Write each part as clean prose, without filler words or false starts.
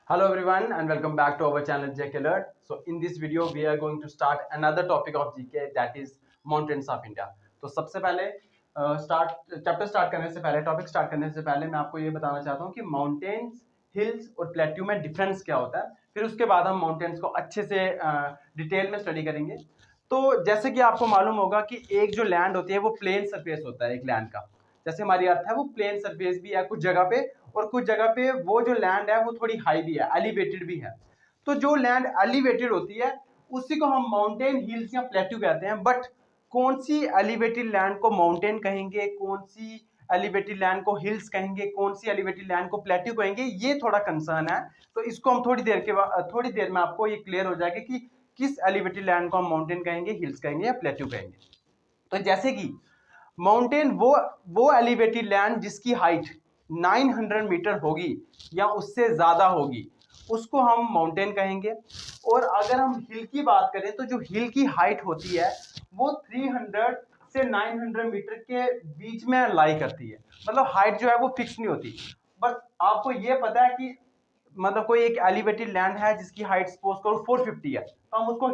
Hello everyone and welcome back to our channel JK Alert. So in this video we are going to start another topic of GK that is mountains of India. तो सबसे पहले start करने से पहले topic start करने से पहले मैं आपको ये बताना चाहता हूँ कि माउंटेन्स हिल्स और प्लेट्यू में डिफरेंस क्या होता है। फिर उसके बाद हम माउंटेन्स को अच्छे से डिटेल में स्टडी करेंगे। तो जैसे कि आपको मालूम होगा कि एक जो लैंड होती है वो प्लेन सरफेस होता है एक लैंड का। जैसे हमारी अर्थ है वो प्लेन सरफेस भी है कुछ जगह पे, और कुछ जगह पे वो जो लैंड है वो थोड़ी हाई भी है, एलिवेटेड भी है। तो जो लैंड एलिवेटेड होती है उसी को हम माउंटेन हिल्स या प्लेट्यू कहते हैं। बट कौन सी एलिवेटेड लैंड को माउंटेन कहेंगे, कौन सी एलिवेटेड लैंड को हिल्स कहेंगे, कौन सी एलिवेटेड लैंड को प्लेट्यू कहेंगे, ये थोड़ा कंसर्न है। तो इसको हम थोड़ी देर में आपको ये क्लियर हो जाएगा कि किस एलिवेटेड लैंड को हम माउंटेन कहेंगे, हिल्स कहेंगे या प्लेट्यू कहेंगे। तो जैसे कि माउंटेन वो एलिवेटेड लैंड जिसकी हाइट 900 मीटर होगी या उससे ज्यादा होगी उसको हम माउंटेन कहेंगे। और अगर हम हिल की बात करें तो जो हिल की हाइट होती है वो 300 से 900 मीटर के बीच में लाई करती है। मतलब हाइट जो है वो फिक्स नहीं होती। बस आपको ये पता है कि मतलब कोई एक एलिवेटेड लैंड है जिसकी हाइट सपोज करो 450 है, तो हम उसको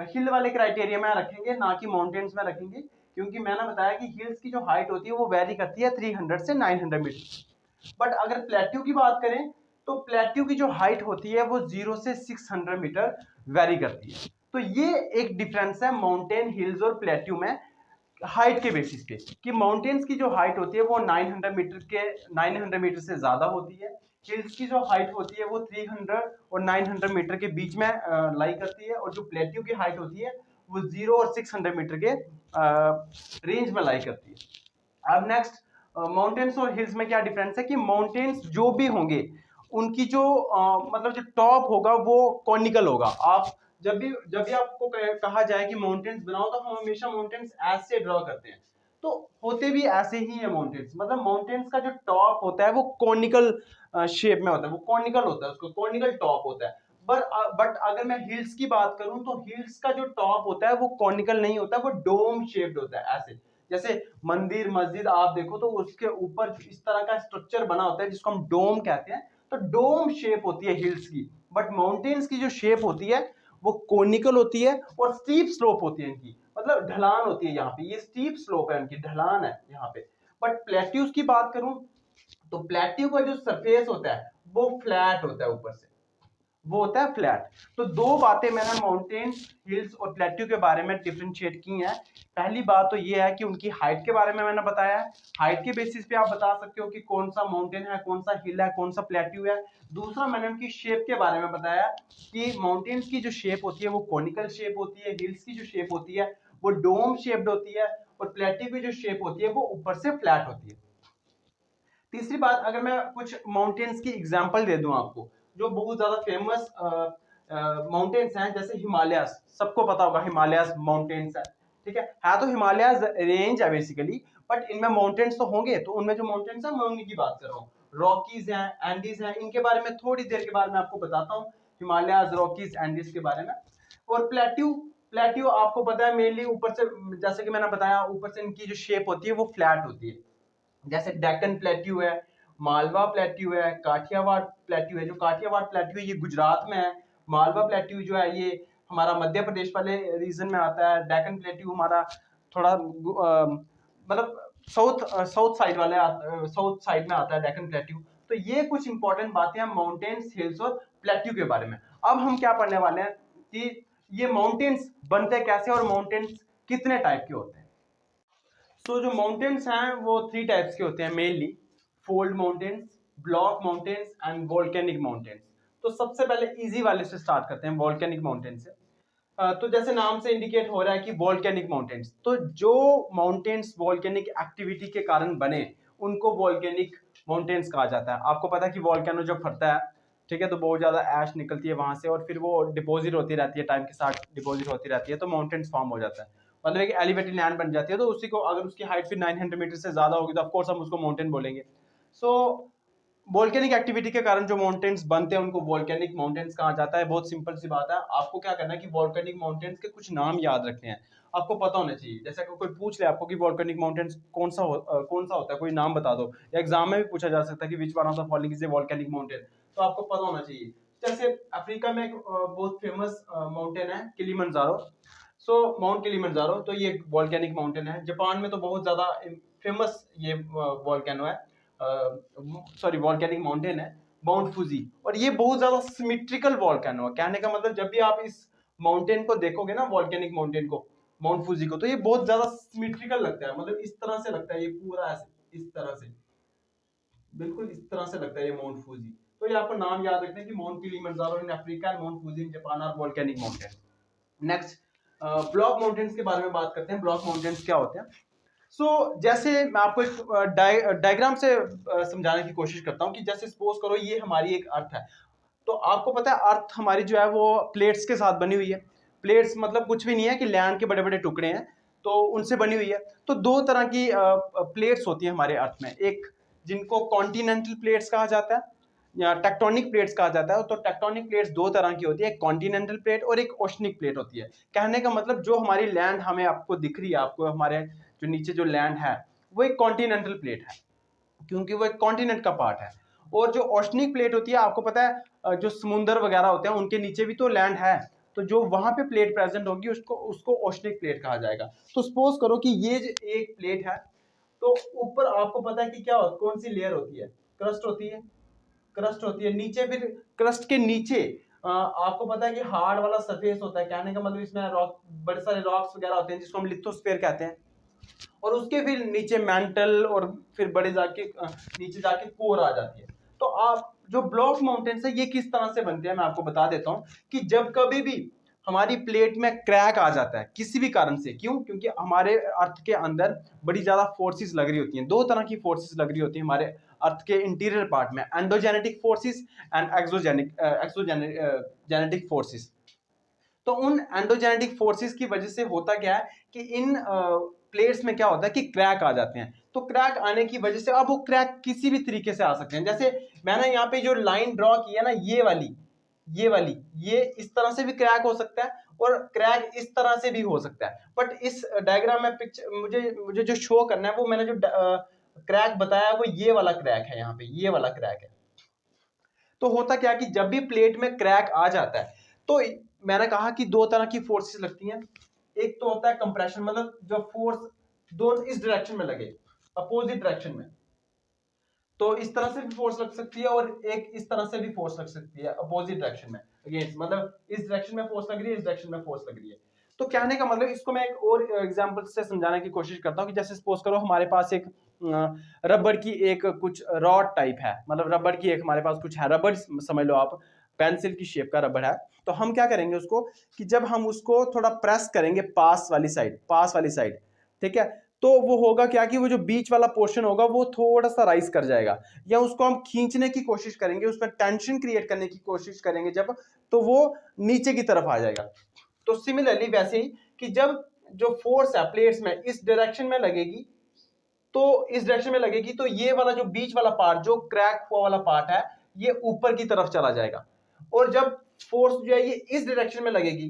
हिल वाले क्राइटेरिया में रखेंगे, ना कि माउंटेन्स में रखेंगे। क्योंकि मैंने बताया कि हिल्स की जो हाइट होती है वो वेरी करती है 300 से 900 मीटर। बट अगर प्लेट्यू की बात करें तो प्लेट्यू की जो हाइट होती है वो 0 से 600 मीटर वेरी करती है। तो ये एक डिफरेंस है माउंटेन हिल्स और प्लेट्यू में हाइट के बेसिस पे, कि माउंटेन्स की जो हाइट होती है वो 900 मीटर से ज्यादा होती है। हिल्स की जो हाइट होती है वो 300 और 900 मीटर के बीच में लाई करती है। और जो प्लेट्यू की हाइट होती है वो 0 और 600 मीटर के रेंज में लाई करती है। अब नेक्स्ट माउंटेन्स और हिल्स में क्या डिफरेंस है कि माउंटेन्स जो भी होंगे उनकी जो मतलब जो टॉप होगा वो कॉनिकल होगा। आप जब भी आपको कहा जाए कि माउंटेन्स बनाओ तो हम हमेशा माउंटेन्स ऐसे ड्रॉ करते हैं। तो होते भी ऐसे ही है माउंटेन्स। मतलब माउंटेन्स का जो टॉप होता है वो कॉनिकल शेप में होता है, वो कॉनिकल होता है, उसको कॉनिकल टॉप होता है। बट अगर मैं हिल्स की बात करूं तो हिल्स का जो टॉप होता है वो कॉनिकल नहीं होता, वो डोम शेप्ड होता है। ऐसे जैसे मंदिर मस्जिद आप देखो तो उसके ऊपर इस तरह का स्ट्रक्चर बना होता है जिसको हम डोम कहते हैं। तो डोम शेप होती है हिल्स की। बट माउंटेन्स की जो शेप होती है वो कोनिकल होती है और स्टीप स्लोप होती है इनकी, मतलब ढलान होती है। यहाँ पे ये स्टीप स्लोप है, इनकी ढलान है यहाँ पे। बट प्लेट्यूज की बात करूं तो प्लेट्यू का जो सरफेस होता है वो फ्लैट होता है, ऊपर से वो होता है फ्लैट। तो दो बातें मैंने माउंटेन हिल्स और प्लेट्यू के बारे में डिफरेंशिएट की हैं। पहली बात तो ये है कि उनकी हाइट के बारे में मैंने बताया है। हाइट के बेसिस पे आप बता सकते हो कि कौन सा माउंटेन है, कौन सा हिल है, कौन सा प्लेट्यू है। दूसरा मैंने उनकी शेप के बारे में बताया कि माउंटेन्स की जो शेप होती है वो कोनिकल शेप होती है, हिल्स की जो शेप होती है वो डोम शेप्ड होती है, और प्लेट्यू की जो शेप होती है वो ऊपर से फ्लैट होती है। तीसरी बात, अगर मैं कुछ माउंटेन्स की एग्जांपल दे दूं आपको जो बहुत ज्यादा फेमस माउंटेन्स हैं, जैसे हिमालयस, सबको पता होगा हिमालयस माउंटेन्स है। ठीक है तो हिमालयस रेंज है बेसिकली, बट इनमें माउंटेन्स तो होंगे। तो उनमें जो माउंटेन्स है मैं उन्हीं की बात कर रहा हूँ। रॉकीज हैं, एंडीज हैं, इनके बारे में थोड़ी देर के बाद मैं आपको बताता हूँ, हिमालयस, रॉकीज, एंडीज के बारे में। और प्लेट्यू, प्लेट्यू आपको पता है मेनली ऊपर से, जैसे कि मैंने बताया, ऊपर से इनकी जो शेप होती है वो फ्लैट होती है। जैसे डेक्कन प्लेट्यू है, मालवा प्लेट्यू है, काठियावाड़ प्लेट्यू है। जो काठियावाड़ प्लेट्यू है ये गुजरात में है। मालवा प्लेट्यू जो है ये हमारा मध्य प्रदेश वाले रीजन में आता है। डेक्कन प्लेट्यू हमारा थोड़ा मतलब साउथ साइड वाले साउथ साइड में आता है डेक्कन प्लेट्यू। तो ये कुछ इंपॉर्टेंट बातें हैं माउंटेन्स, हिल्स और प्लेट्यू के बारे में। अब हम क्या पढ़ने वाले हैं कि ये माउंटेन्स बनते कैसे और माउंटेन्स कितने टाइप के होते हैं। सो जो माउंटेन्स हैं वो 3 टाइप्स के होते हैं mainly, fold mountains, block mountains and volcanic mountains. तो सबसे पहले इजी वाले से स्टार्ट करते हैं, वोल्केनिक माउंटेन से। तो जैसे नाम से इंडिकेट हो रहा है कि वोल्केनिक माउंटेन्स, तो जो माउंटेन्स वोल्केनिक एक्टिविटी के कारण बने उनको वोल्केनिक माउंटेन्स कहा जाता है। आपको पता है कि वोल्केनो जब फटता है, ठीक है, तो बहुत ज्यादा ऐश निकलती है वहां से और फिर वो डिपोजिट होती रहती है, टाइम के साथ डिपोजिट होती रहती है, तो माउंटेन्स फॉर्म हो जाता है। मतलब एक एलिवेटेड लैंड बन जाती है। तो उसी को अगर उसकी हाइट फिर 900 मीटर से ज्यादा होगी तो ऑफकोर्स हम उसको माउंटेन बोलेंगे। सो वोल्केनिक एक्टिविटी के कारण जो माउंटेन्स बनते हैं उनको वोल्केनिक माउंटेन्स कहा जाता है। बहुत सिंपल सी बात है, आपको क्या करना है कि वोल्केनिक माउंटेन्स के कुछ नाम याद रखने हैं। आपको पता होना चाहिए। जैसे अगर कोई पूछ ले आपको कि वोल्केनिक माउंटेन्स कौन सा होता है, कोई नाम बता दो, या एग्जाम में भी पूछा जा सकता है कि which one of the following is a volcanic mountain, तो आपको पता होना चाहिए। जैसे अफ्रीका में एक बहुत फेमस माउंटेन है किलिमंजारो। सो माउंट किलिमंजारो, तो ये वोल्केनिक माउंटेन है। जापान में तो बहुत ज्यादा फेमस ये वोल्केनो है, सॉरी वोल्केनिक माउंटेन है, माउंट फूजी। और ये बहुत ज्यादा सिमेट्रिकल वोल्केनो है। कहने का मतलब जब भी आप इस माउंटेन को देखोगे ना, वोल्केनिक माउंटेन को, माउंट फूजी को, तो ये बहुत ज्यादा सिमेट्रिकल लगता है। मतलब इस तरह से लगता है, ये पूरा ऐसे इस तरह से, बिल्कुल इस तरह से लगता है ये माउंट फूजी। तो ये आपको नाम याद रखना है कि Mount Kilimanjaro in Africa and Mount Fuji in Japan are volcanic mountain. Next block mountains के बारे में बात करते हैं। ब्लॉक माउंटेन्स क्या होते हैं? जैसे मैं आपको एक डायग्राम से समझाने की कोशिश करता हूँ कि जैसे सपोज करो ये हमारी एक अर्थ है। तो आपको पता है अर्थ हमारी जो है वो प्लेट्स के साथ बनी हुई है। प्लेट्स मतलब कुछ भी नहीं है कि लैंड के बड़े बड़े टुकड़े हैं, तो उनसे बनी हुई है। तो दो तरह की प्लेट्स होती है हमारे अर्थ में, एक जिनको कॉन्टिनेंटल प्लेट्स कहा जाता है या टेक्टोनिक प्लेट्स कहा जाता है। तो टेक्टोनिक प्लेट्स दो तरह की होती है, एक कॉन्टिनेंटल प्लेट और एक ओशनिक प्लेट होती है। कहने का मतलब जो हमारी लैंड हमें आपको दिख रही है, आपको हमारे जो नीचे जो लैंड है वो एक कॉन्टिनेंटल प्लेट है, क्योंकि वो एक कॉन्टिनेंट का पार्ट है। और जो ओशनिक प्लेट होती है, आपको पता है जो समुंदर वगैरह होते हैं उनके नीचे भी तो लैंड है, तो जो वहां पे प्लेट प्रेजेंट होगी उसको उसको ओशनिक प्लेट कहा जाएगा। तो सपोज करो कि ये एक प्लेट है, तो ऊपर आपको पता है कि क्या कौन सी लेयर होती है, क्रस्ट होती है, क्रस्ट होती है। नीचे फिर क्रस्ट के नीचे आपको पता है कि हार्ड वाला सरफेस होता है। कहने का मतलब इसमें रॉक, बड़े सारे रॉक्स वगैरह होते हैं जिसको हम लिथोस्फीयर कहते हैं। और उसके फिर नीचे मेंटल और फिर बड़े जाके नीचे जाके कोर आ जाती है। तो आप जो ब्लॉक माउंटेन्स है ये किस तरह से बनते हैं मैं आपको बता देता हूं कि जब कभी भी हमारी प्लेट में क्रैक आ जाता है किसी भी कारण से, क्यों? क्योंकि हमारे अर्थ के अंदर बड़ी ज्यादा फोर्सेस लग रही होती हैं। दो तरह की फोर्सेस लग रही होती हैं हमारे अर्थ के इंटीरियर पार्ट में, endogenetic forces and exogenetic forces. तो उन एंडोजेनेटिक फोर्सेस की वजह से होता क्या है कि इन प्लेट्स में क्या होता है कि क्रैक आ जाते हैं। तो क्रैक आने की वजह से अब वो क्रैक किसी भी तरीके से आ सकते हैं। जैसे मैंने यहाँ पे जो लाइन ड्रॉ की है ना, ये इस तरह से भी क्रैक हो सकता है और क्रैक इस तरह से भी हो सकता है। बट इस डायग्राम में पिक्चर मुझे जो शो करना है, वो मैंने जो क्रैक बताया वो ये वाला क्रैक है, यहाँ पे ये वाला क्रैक है। तो होता क्या कि जब भी प्लेट में क्रैक आ जाता है, तो मैंने कहा कि दो तरह की फोर्सेस लगती हैं। एक तो होता है कंप्रेशन, मतलब जो फोर्स दोनों इस डायरेक्शन में लगे, अपोजिट डायरेक्शन में, तो इस तरह से भी फोर्स लग सकती है और एक इस तरह से भी फोर्स लग सकती है अपोजिट डायरेक्शन में, अगेंस्ट, मतलब इस डायरेक्शन में फोर्स लग रही है, इस डायरेक्शन में फोर्स लग रही है। तो कहने का मतलब इसको मैं एक और एग्जांपल से समझाने की कोशिश करता हूँ कि जैसे सपोज करो हमारे पास एक रबड़ की एक कुछ रॉड टाइप है, मतलब रबड़ की एक हमारे पास कुछ है, रबड़ समझ लो आप, पेंसिल की शेप का रबड़ है। तो हम क्या करेंगे उसको कि जब हम उसको थोड़ा प्रेस करेंगे पास वाली साइड, ठीक है, तो वो होगा क्या कि वो जो बीच वाला पोर्शन होगा वो थोड़ा सा राइज कर जाएगा, या उसको हम खींचने की कोशिश करेंगे, उसमें टेंशन क्रिएट करने की कोशिश करेंगे जब, तो वो नीचे की तरफ आ जाएगा। तो सिमिलरली वैसे ही कि जब जो फोर्स है प्लेट्स में इस डायरेक्शन में लगेगी, तो ये वाला जो बीच वाला पार्ट, जो क्रैक हुआ वाला पार्ट है, ये ऊपर की तरफ चला जाएगा। और जब फोर्स जो है ये इस डायरेक्शन में लगेगी,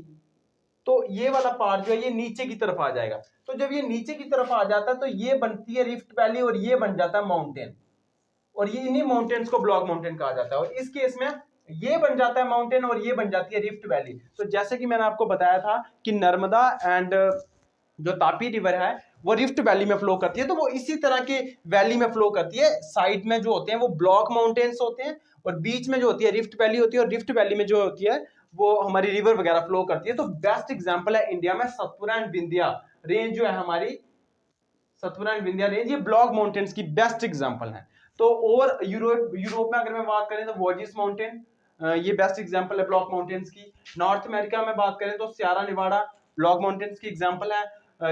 तो ये वाला पार्ट जो है ये नीचे की तरफ आ जाएगा। तो जब ये नीचे की तरफ आ जाता है तो ये बनती है रिफ्ट वैली और ये बन जाता है माउंटेन, और ये इन्हीं माउंटेन्स को ब्लॉक माउंटेन कहा जाता है। और इस केस में ये बन जाता है माउंटेन और ये बन जाती है रिफ्ट वैली। तो जैसे कि मैंने आपको बताया था कि नर्मदा एंड जो तापी रिवर है वो रिफ्ट वैली में फ्लो करती है, तो वो इसी तरह के वैली में फ्लो करती है। साइड में जो होते हैं वो ब्लॉक माउंटेन्स होते हैं और बीच में जो होती है रिफ्ट वैली होती है, और रिफ्ट वैली में जो होती है वो हमारी रिवर वगैरह फ्लो करती है। तो बेस्ट एग्जांपल है इंडिया में सतपुरा एंड विंध्या रेंज जो है हमारी, सतपुरा एंड विंध्या रेंज, ये ब्लॉक माउंटेन्स की बेस्ट एग्जांपल है। तो और यूरोप में अगर मैं बात करें तो वोर्जिस माउंटेन, ये बेस्ट एग्जांपल है ब्लॉक माउंटेन्स की। नॉर्थ अमेरिका में बात करें तो सियारा निवाडा ब्लॉक माउंटेन्स की एग्जांपल है।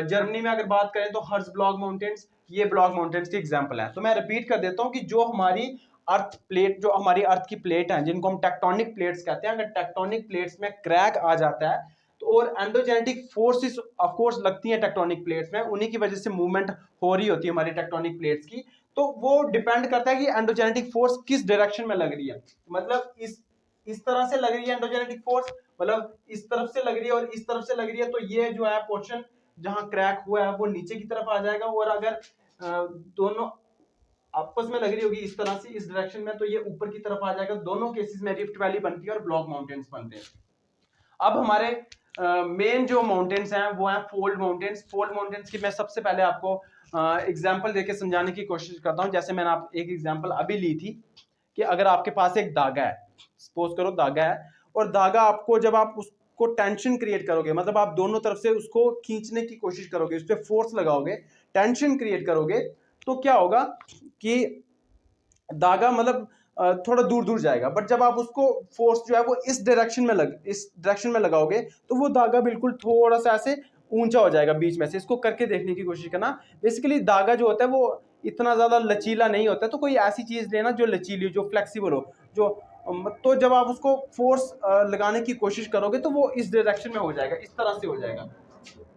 जर्मनी में अगर बात करें तो हर्ज ब्लॉक माउंटेन्स, ये ब्लॉक माउंटेन्स की एग्जांपल है। तो मैं रिपीट कर देता हूं कि जो हमारी अर्थ प्लेट, जो हमारी अर्थ की प्लेट है जिनको हम टेक्टोनिक प्लेट्स कहते हैं, अगर टेक्टोनिक प्लेट्स में क्रैक आ जाता है तो और एंडोजेनेटिक फोर्सेस ऑफ कोर्स लगती हैं टेक्टोनिक प्लेट्स में, उन्हीं की वजह से मूवमेंट हो रही होती है हमारी टेक्टोनिक प्लेट्स की। तो वो डिपेंड करता है कि एंडोजेनेटिक फोर्स किस डायरेक्शन में लग रही है, मतलब इस तरह से लग रही है एंडोजेनेटिक फोर्स, मतलब इस तरफ से लग रही है और इस तरफ से लग रही है, तो ये जो है पोर्शन जहां क्रैक हुआ है वो नीचे की तरफ आ जाएगा, और अगर दोनों आपस में लग रही होगी इस तरह से इस डायरेक्शन में, तो ये ऊपर की तरफ आ जाएगा। दोनों केसेस में रिफ्ट वैली बनती है और ब्लॉक माउंटेन्स बनते हैं। अब हमारे मेन जो माउंटेन्स हैं वो हैं फोल्ड माउंटेन्स। फोल्ड माउंटेन्स की मैं सबसे पहले आपको एग्जांपल देके समझाने की कोशिश करता हूं। जैसे मैंने आप एक एग्जांपल अभी ली थी कि अगर आपके पास एक धागा है, सपोज करो धागा है, और धागा आपको जब आप उसको टेंशन क्रिएट करोगे, मतलब आप दोनों तरफ से उसको खींचने की कोशिश करोगे, उस पर फोर्स लगाओगे, टेंशन क्रिएट करोगे, तो क्या होगा कि धागा मतलब थोड़ा दूर दूर जाएगा। बट जब आप उसको फोर्स जो है वो इस डायरेक्शन में लगाओगे, तो वो धागा बिल्कुल थोड़ा सा ऐसे ऊंचा हो जाएगा बीच में से। इसको करके देखने की कोशिश करना। बेसिकली धागा जो होता है वो इतना ज्यादा लचीला नहीं होता, तो कोई ऐसी चीज लेना जो लचीली हो, जो फ्लेक्सिबल हो, जो तो जब आप उसको फोर्स लगाने की कोशिश करोगे तो वो इस डायरेक्शन में हो जाएगा, इस तरह से हो जाएगा,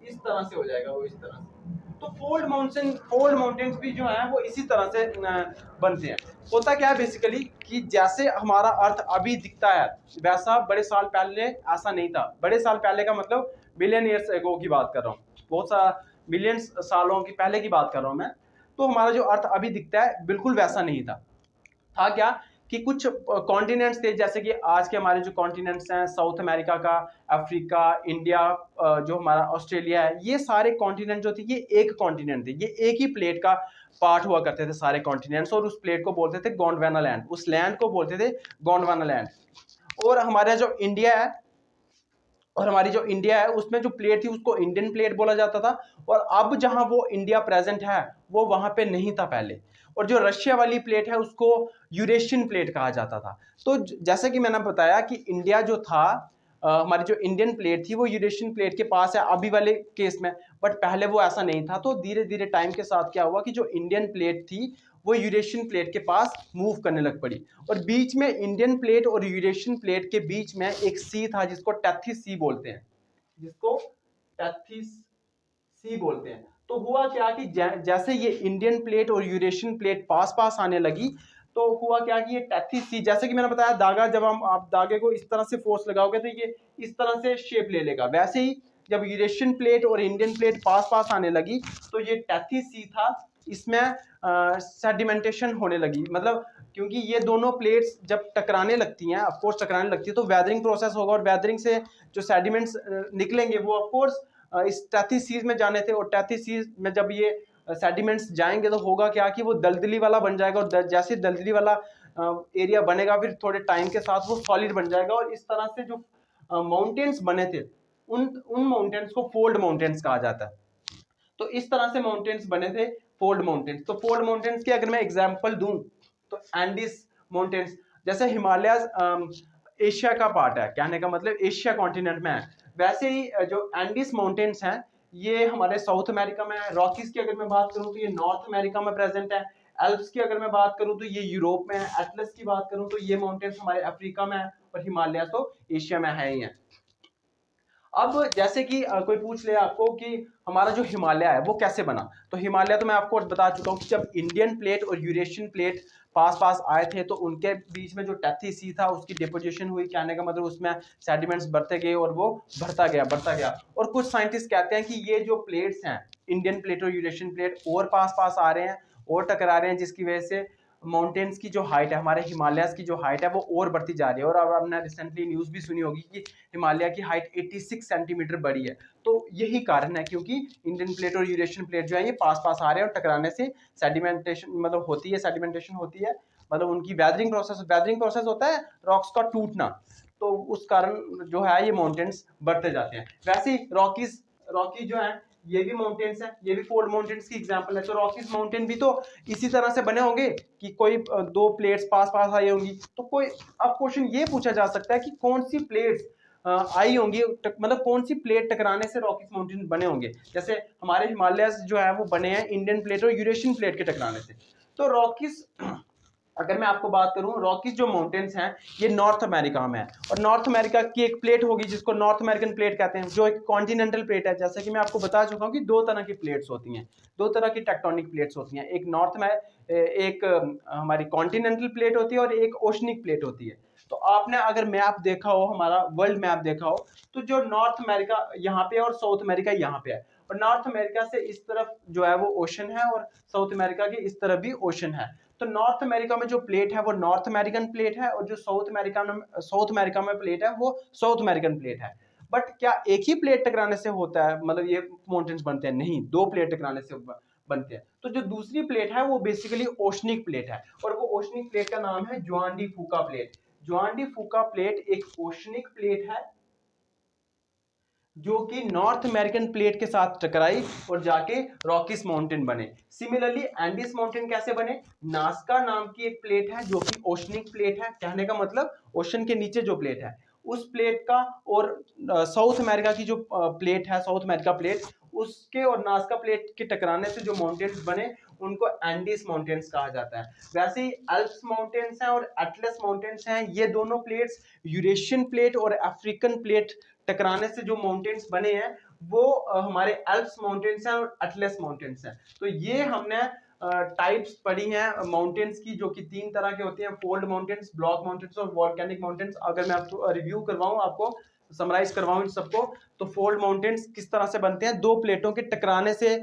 इस तरह से हो जाएगा, वो इस तरह से। तो फोल्ड माउंटेन्स भी जो है वो इसी तरह से बनते हैं। होता क्या है बेसिकली कि जैसे हमारा अर्थ अभी दिखता है वैसा बड़े साल पहले ऐसा नहीं था। बड़े साल पहले का मतलब बिलियन ईयर्स एगो की बात कर रहा हूँ, बहुत सा मिलियंस सालों की पहले की बात कर रहा हूँ मैं। तो हमारा जो अर्थ अभी दिखता है बिल्कुल वैसा नहीं था। था क्या कि कुछ कॉन्टिनेंट्स थे, जैसे कि आज के हमारे जो कॉन्टिनेंट्स हैं, साउथ अमेरिका का, अफ्रीका, इंडिया, जो हमारा ऑस्ट्रेलिया है, ये सारे कॉन्टिनेंट जो थे ये एक कॉन्टिनेंट थे, ये एक ही प्लेट का पार्ट हुआ करते थे सारे कॉन्टिनेंट्स, और उस प्लेट को बोलते थे गोंडवाना लैंड, उस लैंड को बोलते थे गोंडवाना लैंड। और हमारा जो इंडिया है, उसमें जो प्लेट थी उसको इंडियन प्लेट बोला जाता था। और अब जहां वो इंडिया प्रेजेंट है वो वहां पे नहीं था पहले। और जो रशिया वाली प्लेट है उसको यूरेशियन प्लेट कहा जाता था। तो जैसे कि मैंने बताया कि इंडिया जो था, हमारी जो इंडियन प्लेट थी वो यूरेशियन प्लेट के पास है अभी वाले केस में, बट पहले वो ऐसा नहीं था। तो धीरे धीरे टाइम के साथ क्या हुआ कि जो इंडियन प्लेट थी वो यूरेशियन प्लेट के पास मूव करने लग पड़ी। और बीच में इंडियन प्लेट और यूरेशियन प्लेट के बीच में एक सी था जिसको टेथीस सी बोलते हैं, जिसको टेथीस सी बोलते हैं। तो हुआ क्या कि जैसे ये इंडियन प्लेट और यूरेशियन प्लेट पास पास आने लगी, तो हुआ क्या कि ये टेथीस सी, जैसे कि मैंने बताया धागा, जब आप धागे को इस तरह से फोर्स लगाओगे तो ये इस तरह से शेप ले लेगा। वैसे ही जब यूरेशियन प्लेट और इंडियन प्लेट पास पास आने लगी तो ये टेथीस सी था, इसमें सेडिमेंटेशन होने लगी। मतलब क्योंकि ये दोनों प्लेट्स जब टकराने लगती हैं, ऑफकोर्स टकराने लगती है, तो वेदरिंग प्रोसेस होगा, और वेदरिंग से जो सेडिमेंट्स निकलेंगे वो ऑफकोर्स इस टेथीस सीज में जाने थे। और टेथीस सीज में जब ये सेडिमेंट्स जाएंगे तो होगा क्या कि वो दलदली वाला बन जाएगा, और जैसे दलदली वाला एरिया बनेगा फिर थोड़े टाइम के साथ वो सॉलिड बन जाएगा। और इस तरह से जो माउंटेन्स बने थे उन माउंटेन्स को फोल्ड माउंटेन्स कहा जाता है। तो इस तरह से माउंटेन्स बने थे फोल्ड माउंटेन्स। तो फोल्ड माउंटेन्स की अगर मैं एग्जांपल दूं तो एंडीज माउंटेन्स, जैसे हिमालय एशिया का पार्ट है, कहने का मतलब एशिया कॉन्टिनेंट में है, वैसे ही जो एंडीज माउंटेन्स हैं ये हमारे साउथ अमेरिका में है। रॉकीज की अगर मैं बात करूं तो ये नॉर्थ अमेरिका में प्रेजेंट है। एल्प्स की अगर मैं बात करूं तो ये यूरोप में है। एटलस की बात करूं तो ये माउंटेन्स हमारे अफ्रीका में है, और हिमालय तो एशिया में है ही है। अब जैसे कि कोई पूछ ले आपको कि हमारा जो हिमालय है वो कैसे बना, तो हिमालय तो मैं आपको बता चुका हूँ कि जब इंडियन प्लेट और यूरेशियन प्लेट पास पास आए थे तो उनके बीच में जो टेथीस सी था उसकी डिपोजिशन हुई, कहने का मतलब उसमें सेडिमेंट्स बढ़ते गए और वो बढ़ता गया। और कुछ साइंटिस्ट कहते हैं कि ये जो प्लेट्स हैं, इंडियन प्लेट और यूरेशियन प्लेट, और पास पास आ रहे हैं और टकरा रहे हैं, जिसकी वजह से माउंटेन्स की जो हाइट है, हमारे हिमालयस की जो हाइट है वो और बढ़ती जा रही है। और अब आपने रिसेंटली न्यूज़ भी सुनी होगी कि हिमालय की हाइट 86 सेंटीमीटर बढ़ी है। तो यही कारण है क्योंकि इंडियन प्लेट और यूरेशियन प्लेट जो है ये पास पास आ रहे हैं, और टकराने से सेडिमेंटेशन मतलब होती है, सेडिमेंटेशन होती है, मतलब उनकी वेदरिंग प्रोसेस होता है रॉक्स का टूटना। तो उस कारण जो है ये माउंटेन्स बढ़ते जाते हैं। वैसे ही रॉकी जो है ये भी माउंटेन्स है, ये भी फोल्ड माउंटेन्स की एग्जांपल है। तो रॉकीज माउंटेन भी तो इसी तरह से बने होंगे कि कोई दो प्लेट्स पास पास आई होंगी। तो कोई अब क्वेश्चन ये पूछा जा सकता है कि कौन सी प्लेट्स आई होंगी, मतलब कौन सी प्लेट टकराने से रॉकीज माउंटेन बने होंगे। जैसे हमारे हिमालय जो है वो बने हैं इंडियन प्लेट और यूरेशियन प्लेट के टकराने से। तो रॉकीज, अगर मैं आपको बात करूं, रॉकीज जो माउंटेन्स हैं ये नॉर्थ अमेरिका में है, और नॉर्थ अमेरिका की एक प्लेट होगी जिसको नॉर्थ अमेरिकन प्लेट कहते हैं, जो एक कॉन्टिनेंटल प्लेट है। जैसे कि मैं आपको बता चुका हूं कि दो तरह की प्लेट्स होती हैं, दो तरह की टेक्टोनिक प्लेट्स होती हैं, एक नॉर्थ में एक हमारी कॉन्टिनेंटल प्लेट होती है और एक ओशनिक प्लेट होती है। तो आपने अगर मैप देखा हो, हमारा वर्ल्ड मैप देखा हो, तो जो नॉर्थ अमेरिका यहाँ पे और साउथ अमेरिका यहाँ पे है, और नॉर्थ अमेरिका से इस तरफ जो है वो ओशन है और साउथ अमेरिका के इस तरफ भी ओशन है। तो नॉर्थ अमेरिका में जो प्लेट है वो नॉर्थ अमेरिकन प्लेट है और जो साउथ अमेरिका में प्लेट है वो साउथ अमेरिकन प्लेट है। बट क्या एक ही प्लेट टकराने से होता है, मतलब ये माउंटेन्स बनते हैं? नहीं, दो प्लेट टकराने से बनते हैं। तो जो दूसरी प्लेट है वो बेसिकली ओशनिक प्लेट है और वो ओशनिक प्लेट का नाम है जुआन डी फूका प्लेट। जुआन डी फूका प्लेट एक ओशनिक प्लेट है जो कि नॉर्थ अमेरिकन प्लेट के साथ टकराई और जाके रॉकीज माउंटेन बने। सिमिलरली एंडीज माउंटेन कैसे बने? नास्का नाम की एक प्लेट है जो कि ओशनिक प्लेट है, कहने का मतलब ओशन के नीचे जो प्लेट है उस प्लेट का, और साउथ अमेरिका की जो प्लेट है, साउथ अमेरिका प्लेट, उसके और नास्का प्लेट के टकराने से जो माउंटेन्स बने उनको एंडीज माउंटेन्स कहा जाता है। वैसे ही एल्प्स माउंटेन्स हैं और एटलस माउंटेन्स हैं, ये दोनों प्लेट्स यूरेशियन प्लेट और अफ्रीकन प्लेट टकराने से जो माउंटेन्स बने हैं वो हमारे एल्प्स माउंटेन्स हैं और एटलस माउंटेन्स हैं। तो ये हमने टाइप्स पढ़ी हैं माउंटेन्स की, जो कि 3 तरह के होते हैं, फोल्ड माउंटेन्स, ब्लॉक माउंटेन्स और वॉल्केनिक माउंटेन्स। अगर मैं आपको रिव्यू करवाऊं, आपको समराइज करवाऊं इन सबको, तो फोल्ड माउंटेन्स किस तरह से बनते हैं? दो प्लेटों के टकराने से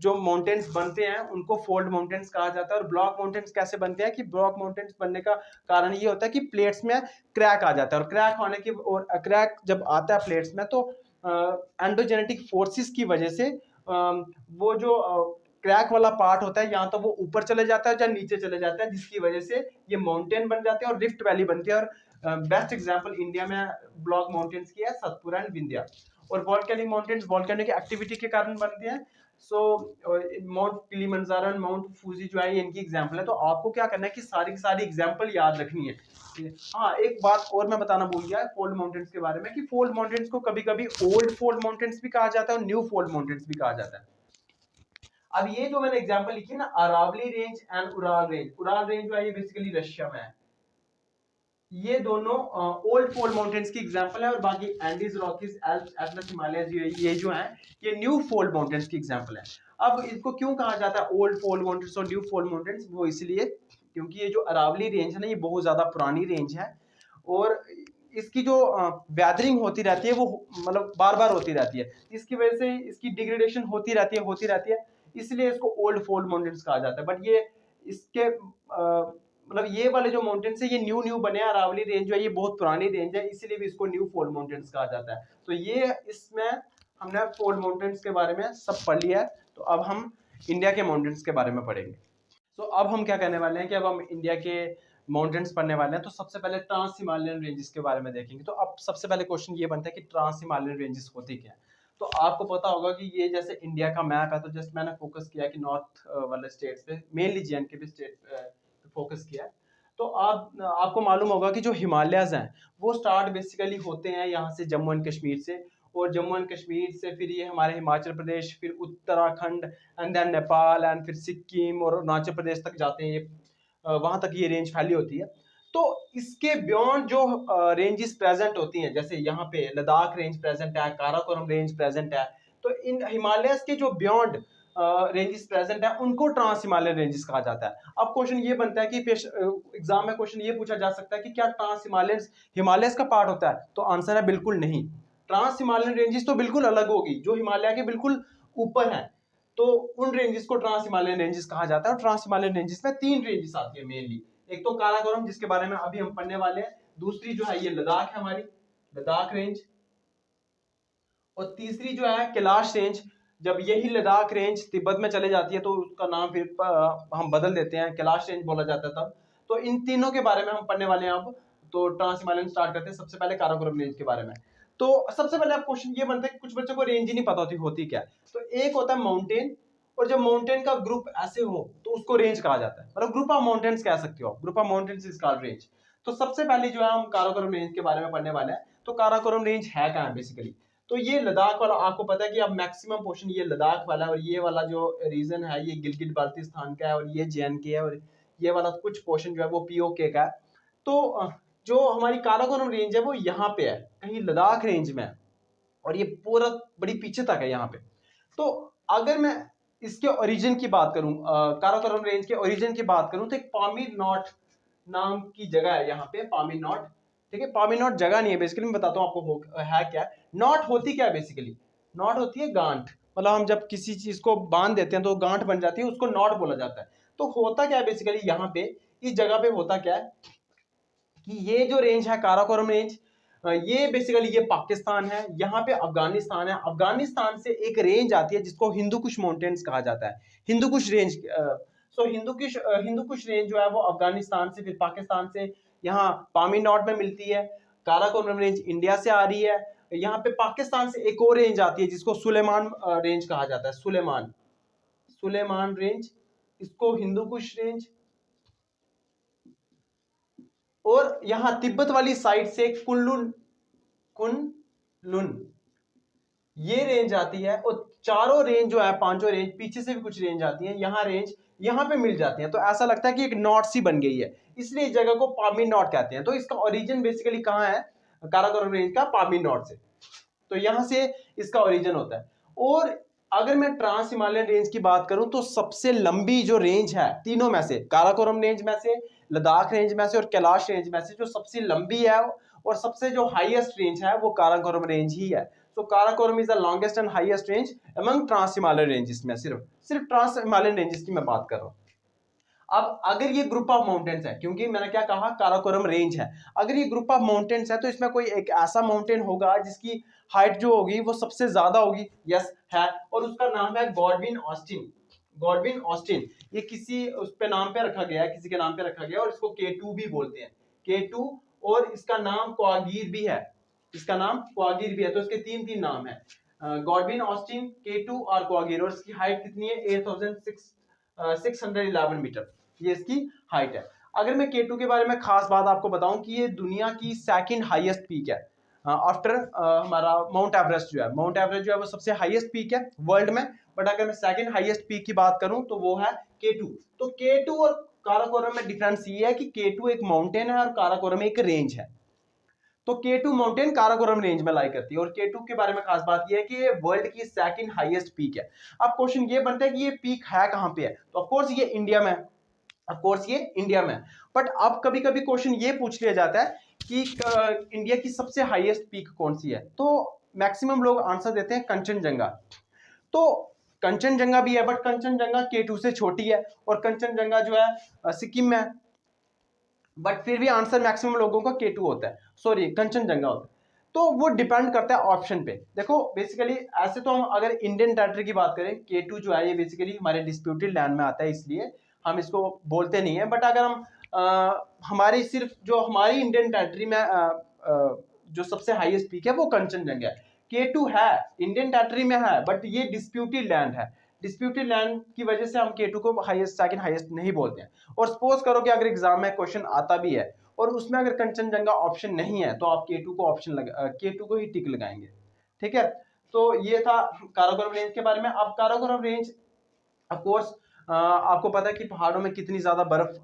जो माउंटेन्स बनते हैं उनको फोल्ड माउंटेन्स कहा जाता है। और ब्लॉक माउंटेन्स कैसे बनते हैं कि ब्लॉक माउंटेन्स बनने का कारण ये होता है कि प्लेट्स में क्रैक आ जाता है, और क्रैक होने की, और क्रैक जब आता है प्लेट्स में तो एंडोजेनेटिक फोर्सेस की वजह से वो जो क्रैक वाला पार्ट होता है या तो वो ऊपर चले जाता है या नीचे चले जाता है, जिसकी वजह से ये माउंटेन बन जाते हैं और रिफ्ट वैली बनती है। और बेस्ट एग्जांपल इंडिया में ब्लॉक माउंटेन्स की है सतपुरा एंड विंध्या। और वॉल्केनिक माउंटेन्स वॉल्केनिक एक्टिविटी के कारण बनते हैं। So Mount Kilimanjaro and Mount Fuji जो है इनकी एग्जांपल है। तो आपको क्या करना है कि सारी की सारी एग्जांपल याद रखनी है। हाँ, एक बात और मैं बताना भूल गया फोल्ड माउंटेन्स के बारे में, कि फोल्ड माउंटेन्स को कभी कभी ओल्ड फोल्ड माउंटेन्स भी कहा जाता है और न्यू फोल्ड माउंटेन्स भी कहा जाता है। अब ये जो मैंने एग्जांपल लिखी ना, Aravalli range and Ural range, Ural range जो है ये बेसिकली रशिया में है, ये दोनों ओल्ड फोल्ड माउंटेन्स की एग्जांपल है। और बाकी Andes, Rockies, Alps, Atlas, Himalayas, ये जो हैं ये न्यू फोल्ड माउंटेन्स की एग्जांपल है। अब इसको क्यों कहा जाता है ओल्ड फोल्ड माउंटेन्स और न्यू फोल्ड माउंटेन्स? वो इसलिए क्योंकि ये जो अरावली रेंज है ना, ये बहुत ज्यादा पुरानी रेंज है और इसकी जो वैदरिंग होती रहती है वो मतलब बार बार होती रहती है, इसकी वजह से इसकी डिग्रेडेशन होती रहती है, इसलिए इसको ओल्ड फोल्ड माउंटेन्स कहा जाता है। बट ये इसके मतलब ये वाले जो माउंटेन्स है ये न्यू बने हैं। अरावली रेंज जो है ये बहुत पुरानी रेंज है, इसीलिए भी इसको न्यू फोल्ड माउंटेन्स कहा जाता है। तो ये इसमें हमने फोल्ड माउंटेन्स के बारे में सब पढ़ लिया है। तो अब हम इंडिया के माउंटेन्स के बारे में पढ़ेंगे। तो अब हम क्या करने वाले हैं कि अब हम इंडिया के माउंटेन्स पढ़ने वाले हैं। तो सबसे पहले ट्रांस हिमालयन रेंजेस के बारे में देखेंगे। तो अब सबसे पहले क्वेश्चन ये बनता है कि ट्रांस हिमालयन रेंजेस होती क्या है? तो आपको पता होगा कि ये जैसे इंडिया का मैप है, तो जस्ट मैंने फोकस किया कि नॉर्थ वाले स्टेट्स पे, मेनली जे&के भी स्टेट फोकस किया है। तो आपको मालूम होगा कि जो हिमालयस हैं वो स्टार्ट बेसिकली होते हैं यहाँ से जम्मू एंड कश्मीर से, और जम्मू एंड कश्मीर से फिर ये हमारे हिमाचल प्रदेश, फिर उत्तराखंड एंड देन नेपाल एंड फिर सिक्किम और अरुणाचल प्रदेश तक जाते हैं। ये वहां तक ये रेंज फैली होती है। तो इसके बियॉन्ड जो रेंजेस प्रेजेंट होती हैं, जैसे यहाँ पे लद्दाख रेंज प्रेजेंट है, काराकोरम रेंज प्रेजेंट है, तो इन हिमालयस के जो बियॉन्ड रेंजेस प्रेजेंट है उनको ट्रांस हिमालयन रेंजेस कहा जाता है। अब क्वेश्चन ये बनता है कि एग्जाम में क्वेश्चन ये पूछा जा सकता है कि क्या ट्रांस हिमालयस का पार्ट होता है? तो आंसर है बिल्कुल नहीं। ट्रांस हिमालयन रेंजेस तो बिल्कुल अलग होगी, जो हिमालय के बिल्कुल ऊपर है, तो उन रेंजेस को ट्रांस हिमालयन रेंजेस कहा जाता है। और ट्रांस हिमालयन रेंजेस में 3 रेंजेस आती है मेनली। एक तो काराकोरम, जिसके बारे में अभी हम पढ़ने वाले हैं, दूसरी जो है ये लद्दाख है हमारी, लद्दाख रेंज, और तीसरी जो है कैलाश रेंज। जब यही लद्दाख रेंज तिब्बत में चले जाती है तो उसका नाम फिर हम बदल देते हैं, कैलाश रेंज बोला जाता है तब। तो इन तीनों के बारे में हम पढ़ने वाले हैं अब। तो ट्रांस हिमालयन स्टार्ट करते हैं सबसे पहले काराकोरम रेंज के बारे में। तो सबसे पहले आप क्वेश्चन ये बनता है कि कुछ बच्चों को रेंज ही नहीं पता होती क्या। तो एक होता है माउंटेन, और जब माउंटेन का ग्रुप ऐसे हो तो उसको रेंज कहा जाता है, मतलब ग्रुप ऑफ माउंटेन्स कह सकते हो, group of mountains is called range. तो सबसे पहले जो है हम काराकोरम रेंज के बारे में पढ़ने वाले हैं। तो काराकोरम रेंज है कहाँ है बेसिकली? तो ये लद्दाख वाला, आपको पता है कि अब मैक्सिमम पोर्शन ये लद्दाख वाला, और ये वाला जो रीजन है ये गिलगित बाल्टिस्तान का है, और ये जे&के है, और ये वाला कुछ पोर्शन जो है वो पीओके का है। तो जो हमारी काराकोरम रेंज है वो यहाँ पे है, कहीं लद्दाख रेंज में है, और ये पूरा बड़ी पीछे तक है यहाँ पे। तो अगर मैं इसके ओरिजिन की बात करूं, काराकोरम रेंज के ओरिजिन की बात करूं, तो एक पामीर नॉट नाम की जगह है यहाँ पे, पामीर नॉट। ठीक है, पामीर नॉट जगह नहीं है बेसिकली, मैं बताता हूँ आपको है क्या। नॉट होती क्या है बेसिकली? नॉट होती है गांठ। मतलब हम जब किसी चीज को बांध देते हैं तो गांठ बन जाती है, उसको नॉट बोला जाता है। तो होता क्या है बेसिकली यहाँ पे, इस जगह पे होता क्या है कि ये जो रेंज है काराकोरम रेंज, ये बेसिकली ये पाकिस्तान है, यहाँ पे अफगानिस्तान है, अफगानिस्तान से एक रेंज आती है जिसको हिंदू कुश माउंटेन्स कहा जाता है, हिंदू कुश रेंज। सो हिंदू कुश रेंज जो है वो अफगानिस्तान से, फिर पाकिस्तान से यहाँ पामी नॉट में मिलती है। काराकोरम रेंज इंडिया से आ रही है। यहाँ पे पाकिस्तान से एक और रेंज आती है जिसको सुलेमान रेंज कहा जाता है, सुलेमान रेंज, इसको हिंदू कुश रेंज। और यहां तिब्बत वाली साइड से कुनलुन ये रेंज आती है। और चारों रेंज जो है, पांचों रेंज, पीछे से भी कुछ रेंज आती है, यहाँ रेंज यहाँ पे मिल जाती है। तो ऐसा लगता है कि एक नॉट सी बन गई है, इसलिए इस जगह को पामी नॉट कहते हैं। तो इसका ओरिजिन बेसिकली कहाँ है, काराकोरम रेंज का पामी नॉट से, तो यहां से इसका ओरिजिन होता है। और अगर मैं ट्रांस हिमालयन रेंज की बात करूं तो सबसे लंबी जो रेंज है तीनों में से, काराकोरम रेंज में से, लद्दाख रेंज में से और कैलाश रेंज में से, जो सबसे लंबी है और सबसे जो हाईएस्ट रेंज है वो काराकोरम रेंज ही है। So Karakoram is the longest and highest range among trans Himalayan ranges में। सिर्फ ट्रांस हिमालयन रेंजेस की मैं बात कर रहा हूं। अब अगर ये ग्रुप ऑफ माउंटेन्स है, क्योंकि मैंने क्या कहा काराकोरम रेंज है, अगर ये ग्रुप ऑफ माउंटेन्स है तो इसमें कोई एक ऐसा माउंटेन होगा जिसकी हाइट जो होगी वो सबसे ज्यादा होगी। यस है, और उसका नाम है गॉडविन ऑस्टिन। गॉडविन ऑस्टिन, ये किसी उस पे नाम पे रखा गया है, किसी के नाम पे रखा गया है, और इसको K2 भी बोलते हैं, K2। और इसका नाम क्वागीर भी है, इसका नाम क्वागीर भी है। तो इसके तीन तीन नाम है, गॉडविन ऑस्टिन, K2 और क्वागीर। और इसकी हाइट कितनी है, 8611 मीटर, ये इसकी हाइट है। अगर मैं K2 के बारे में खास बात आपको बताऊं कि ये दुनिया की सेकंड हाईएस्ट पीक है आफ्टर हमारा माउंट एवरेस्ट। जो है माउंट एवरेस्ट जो है वो सबसे हाईएस्ट पीक है वर्ल्ड में, बट अगर मैं सेकंड हाईएस्ट पीक की बात करूं तो वो है K2। तो K2 और काराकोरम में डिफरेंस ये है कि K2 एक माउंटेन है और काराकोरम एक रेंज है। तो K2 माउंटेन काराकोरम रेंज में लाई करती है। और K2 के बारे में खास बात यह है कि ये वर्ल्ड की सेकंड हाईएस्ट पीक है। अब क्वेश्चन ये बनता है कि ये पीक है कहां पे है, तो ऑफ कोर्स ये इंडिया में, ऑफ कोर्स ये इंडिया में। बट अब कभी कभी क्वेश्चन ये पूछ लिया जाता है कि इंडिया की सबसे हाईएस्ट पीक कौन सी है, तो मैक्सिमम लोग आंसर देते हैं कंचनजंगा। तो कंचनजंगा भी है, बट कंचनजंगा K2 से छोटी है, और कंचनजंगा जो है सिक्किम में है। बट फिर भी आंसर मैक्सिमम लोगों का K2 होता है, सॉरी कंचनजंगा होता है। तो वो डिपेंड करता है ऑप्शन पे। देखो बेसिकली ऐसे तो हम अगर इंडियन टेरिटरी की बात करें, K2 जो है ये बेसिकली हमारे डिस्प्यूटेड लैंड में आता है, इसलिए हम इसको बोलते नहीं है। बट अगर हम हमारी सिर्फ जो हमारी इंडियन टेरिटरी में जो सबसे हाईएस्ट पीक है वो कंचनजंगा है। K2 है इंडियन टेरिटरी में है, बट ये डिस्प्यूटेड लैंड है, डिस्प्यूटेड लैंड की वजह से हम K2 को हाईएस्ट सेकंड हाईएस्ट नहीं बोलते हैं। और सपोज करो कि अगर एग्जाम में क्वेश्चन आता भी है और उसमें अगर कंचनजंगा ऑप्शन नहीं है तो आप K2 को K2 को ही टिक लगाएंगे, ठीक है। तो ये था काराकोरम रेंज के बारे में। अब काराकोरम रेंज ऑफ कोर्स आपको पता है कि पहाड़ों में कितनी ज्यादा बर्फ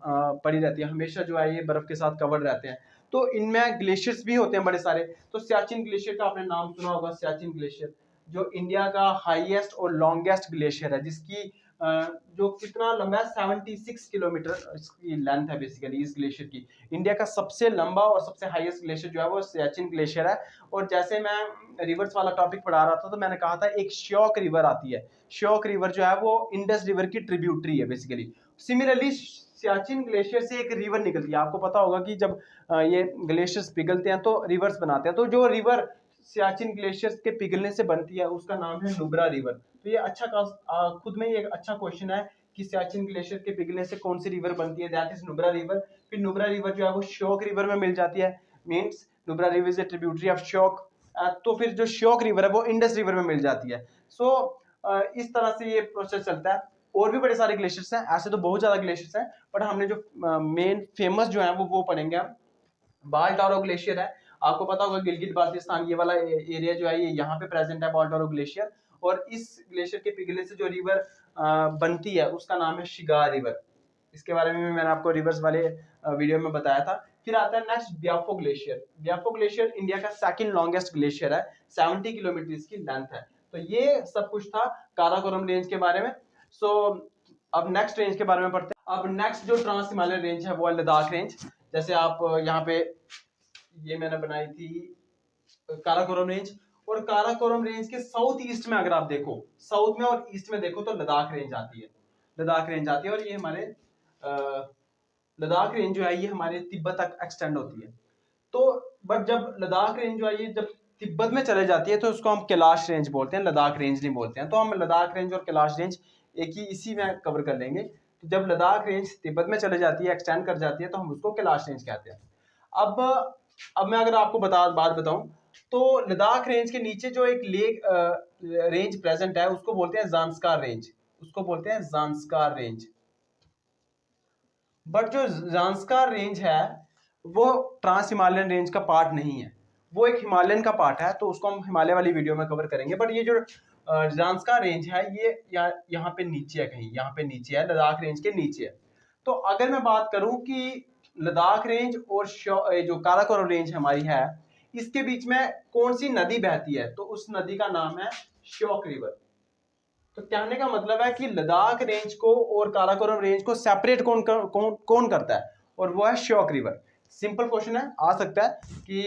पड़ी रहती है, हमेशा जो है ये बर्फ के साथ कवर्ड रहते हैं। तो इनमें ग्लेशियर्स भी होते हैं बड़े सारे। तो सियाचिन ग्लेशियर का आपने नाम सुना होगा, सियाचिन ग्लेशियर जो इंडिया का हाईएस्ट और लॉन्गेस्ट ग्लेशियर है, जिसकी जो कितना लंबा है, 76 किलोमीटर इसकी लेंथ है बेसिकली इस ग्लेशियर की। इंडिया का सबसे लंबा और सबसे हाईएस्ट ग्लेशियर जो है वो सियाचिन ग्लेशियर है। और जैसे मैं रिवर्स वाला टॉपिक पढ़ा रहा था तो मैंने कहा था एक श्योक रिवर आती है, श्योक रिवर जो है वो इंडस रिवर की ट्रिब्यूटरी है बेसिकली। सिमिलरली सियाचिन ग्लेशियर से एक रिवर निकलती है। आपको पता होगा कि जब ये ग्लेशियर्स पिघलते हैं तो रिवर्स बनाते हैं, तो जो रिवर सियाचिन ग्लेशियर के पिघलने से बनती है उसका नाम है नुब्रा रिवर। तो ये अच्छा खुद में ये एक अच्छा क्वेश्चन है कि सियाचिन ग्लेशियर के पिघलने से कौन सी रिवर बनती है, दैट इज नुब्रा रिवर। फिर नुब्रा रिवर जो है वो श्योक रिवर में मिल जाती है, means Nubra river is a tributary of Shyok. तो फिर जो श्योक रिवर है वो इंडस रिवर में मिल जाती है। सो इस तरह से ये प्रोसेस चलता है। और भी बड़े सारे ग्लेशियर्स हैं, ऐसे तो बहुत ज्यादा ग्लेशियर्स हैं, बट हमने जो मेन फेमस जो है वो पढ़ेंगे हम। बालटारो ग्लेशियर है, आपको पता होगा गिलगित बाल्टिस्तान ये वाला एरिया जो है ये यहाँ पे प्रेजेंट है बालटारो ग्लेशियर। और इस ग्लेशियर के पिघलने से जो रिवर बनती है उसका नाम है शिगार रिवर। इसके बारे में मैंने आपको रिवर्स वाले वीडियो में बताया था। फिर आता है नेक्स्ट ब्याफो ग्लेशियर। ब्याफो ग्लेशियर इंडिया का सेकंड लॉन्गेस्ट ग्लेशियर है, 70 किलोमीटर इसकी लेंथ है। तो ये सब कुछ था काराकोरम रेंज के बारे में। सो अब नेक्स्ट रेंज के बारे में पढ़ते हैं। अब नेक्स्ट जो ट्रांस हिमालयन रेंज है वो है लद्दाख रेंज। जैसे आप यहाँ पे ये मैंने बनाई थी काराकोरम रेंज, और काराकोरम रेंज के साउथ ईस्ट में अगर आप देखो, साउथ में और ईस्ट में देखो तो लद्दाख रेंज आती है, लद्दाख रेंज आती है। और ये हमारे लद्दाख रेंज जो है ये हमारे तिब्बत तक एक्सटेंड होती है। तो बट जब लद्दाख रेंज जो है ये जब तिब्बत में चले जाती है तो उसको हम कैलाश रेंज बोलते हैं, लद्दाख रेंज नहीं बोलते हैं। तो हम लद्दाख रेंज और कैलाश रेंज एक ही इसी में कवर कर लेंगे। तो जब लद्दाख रेंज तिब्बत में चले जाती है, एक्सटेंड कर जाती है, तो हम उसको कैलाश रेंज कहते हैं। अब मैं अगर आपको बात बताऊं तो लद्दाख रेंज के नीचे जो एक लेक रेंज प्रेजेंट है उसको बोलते हैं ज़ांस्कार रेंज, उसको बोलते हैं ज़ांस्कार रेंज। बट जो ज़ांस्कार रेंज है वो ट्रांस हिमालयन रेंज का पार्ट नहीं है, वो एक हिमालयन का पार्ट है, तो उसको हम हिमालय वाली वीडियो में कवर करेंगे। बट ये जो ज़ांस्कार रेंज है ये यहाँ पे नीचे है, कहीं यहाँ पे नीचे है, लद्दाख रेंज के नीचे है। तो अगर मैं बात करूं कि लद्दाख रेंज और जो काराकोरम रेंज हमारी है इसके बीच में कौन सी नदी बहती है, तो उस नदी का नाम है श्योक रिवर। तो कहने का मतलब है कि लद्दाख रेंज को और काराकोरम रेंज को सेपरेट कौन करता है, और वो है श्योक रिवर। सिंपल क्वेश्चन है, आ सकता है कि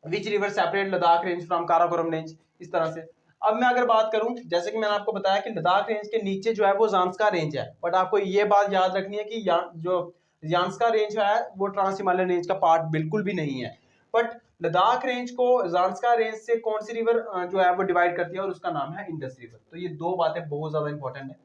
which river separate Ladakh range from Karakoram range, इस तरह से। अब मैं अगर बात करूं, जैसे कि मैंने आपको बताया कि लद्दाख रेंज के नीचे जो है वो ज़ांस्कार रेंज है, बट आपको ये बात याद रखनी है कि जो ज़ांस्कार रेंज है वो ट्रांस हिमालयन रेंज का पार्ट बिल्कुल भी नहीं है। बट लद्दाख रेंज को ज़ांस्कार रेंज से कौन सी रिवर जो है वो डिवाइड करती है, और उसका नाम है इंडस रिवर। तो ये दो बातें बहुत ज्यादा इंपॉर्टेंट है।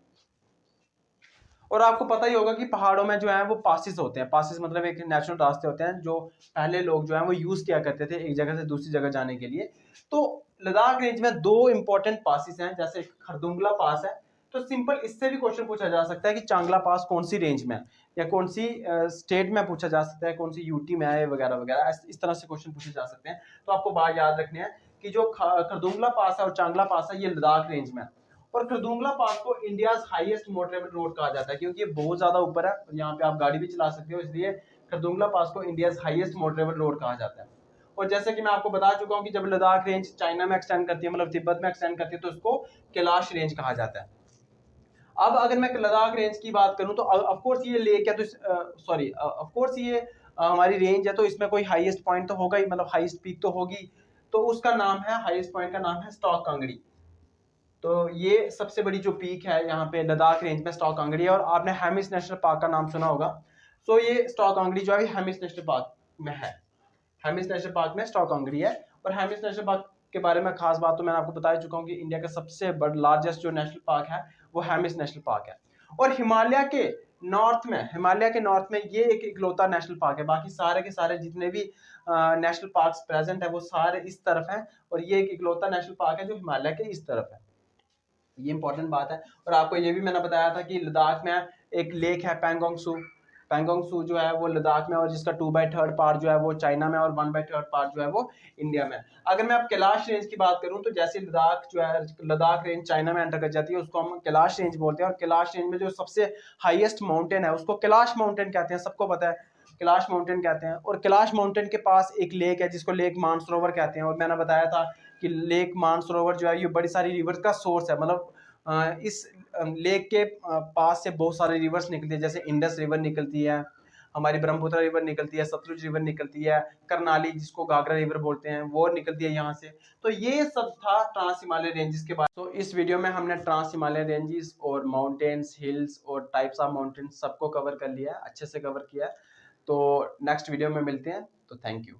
और आपको पता ही होगा कि पहाड़ों में जो है वो पासिस होते हैं, पासिस मतलब एक नेचुरल रास्ते होते हैं जो पहले लोग जो है वो यूज किया करते थे एक जगह से दूसरी जगह जाने के लिए। तो लद्दाख रेंज में दो इंपॉर्टेंट पासिस हैं, जैसे खरदुंगला पास है। तो सिंपल इससे भी क्वेश्चन पूछा जा सकता है कि चांगला पास कौन सी रेंज में है, या कौन सी स्टेट में पूछा जा सकता है, कौन सी यूटी में है वगैरह वगैरह, इस तरह से क्वेश्चन पूछे जा सकते हैं। तो आपको बात याद रखनी है कि जो खरदुंगला पास है और चांगला पास है ये लद्दाख रेंज में है। और खरदुंगला पास को इंडियाज हाईएस्ट मोटरेबल रोड कहा जाता है, क्योंकि ये बहुत ज्यादा ऊपर है और यहाँ पे आप गाड़ी भी चला सकते हो, इसलिए खरदुंगला पास को इंडियाज हाईएस्ट मोटरेबल रोड कहा जाता है। और जैसे कि मैं आपको बता चुका हूँ कि जब लद्दाख रेंज चाइना में एक्सटेंड करती है, मतलब तिब्बत में एक्सटेंड करती है, तो उसको कैलाश रेंज कहा जाता है। अब अगर मैं लद्दाख रेंज की बात करूं तो ऑफ कोर्स ये लेक है, तो सॉरी ऑफ कोर्स ये हमारी रेंज है, तो इसमें कोई हाईएस्ट पॉइंट तो होगा ही, मतलब हाईएस्ट पीक तो होगी। तो उसका नाम है, हाईएस्ट पॉइंट का नाम है स्टॉक कांगड़ी। तो ये सबसे बड़ी जो पीक है यहाँ पे लद्दाख रेंज में स्टॉक कांगड़ी है। और आपने हेमिस नेशनल पार्क का नाम सुना होगा। सो ये स्टॉक कांगड़ी जो है हेमिस नेशनल पार्क में है, हेमिस नेशनल पार्क में स्टॉक कांगड़ी है। और हेमिस नेशनल पार्क के बारे में खास बात तो मैंने आपको बता चुका हूँ कि इंडिया का सबसे बड़ा लार्जेस्ट जो नेशनल पार्क है वो हेमिस नेशनल पार्क है। और हिमालय के नॉर्थ में ये एक इकलौता नेशनल पार्क है, बाकी सारे के सारे जितने भी नेशनल पार्क्स प्रेजेंट है वो सारे इस तरफ हैं, और ये एक इकलौता नेशनल पार्क है जो हिमालय के इस तरफ है। ये इंपॉर्टेंट बात है। और आपको ये भी मैंने बताया था कि लद्दाख में एक लेक है पैंगोंग सू, पैंगोंग सू जो है वो लद्दाख में, और जिसका 2/3 पार्ट जो है वो चाइना में और 1/3 पार्ट जो है वो इंडिया में। अगर मैं अब कैलाश रेंज की बात करूं तो जैसे लद्दाख जो है, लद्दाख रेंज चाइना में एंटर कर जाती है, उसको हम कैलाश रेंज बोलते हैं। और कैलाश रेंज में जो सबसे हाईएस्ट माउंटेन है उसको कैलाश माउंटेन कहते हैं, सबको पता है कैलाश माउंटेन कहते हैं। और कैलाश माउंटेन के पास एक लेक है जिसको लेक मानसरोवर कहते हैं। और मैंने बताया था कि लेक मानसरोवर जो है ये बड़ी सारी रिवर का सोर्स है, मतलब इस लेक के पास से बहुत सारे रिवर्स निकलती है, जैसे इंडस रिवर निकलती है, हमारी ब्रह्मपुत्र रिवर निकलती है, सतलुज रिवर निकलती है, करनाली जिसको घाघरा रिवर बोलते हैं वो निकलती है यहाँ से। तो ये सब था ट्रांस हिमालय रेंजेस के बारे में। तो इस वीडियो में हमने ट्रांस हिमालय रेंजेस और माउंटेन्स, हिल्स और टाइप्स ऑफ माउंटेन्स सबको कवर कर लिया है, अच्छे से कवर किया है। तो नेक्स्ट वीडियो में मिलते हैं, तो थैंक यू।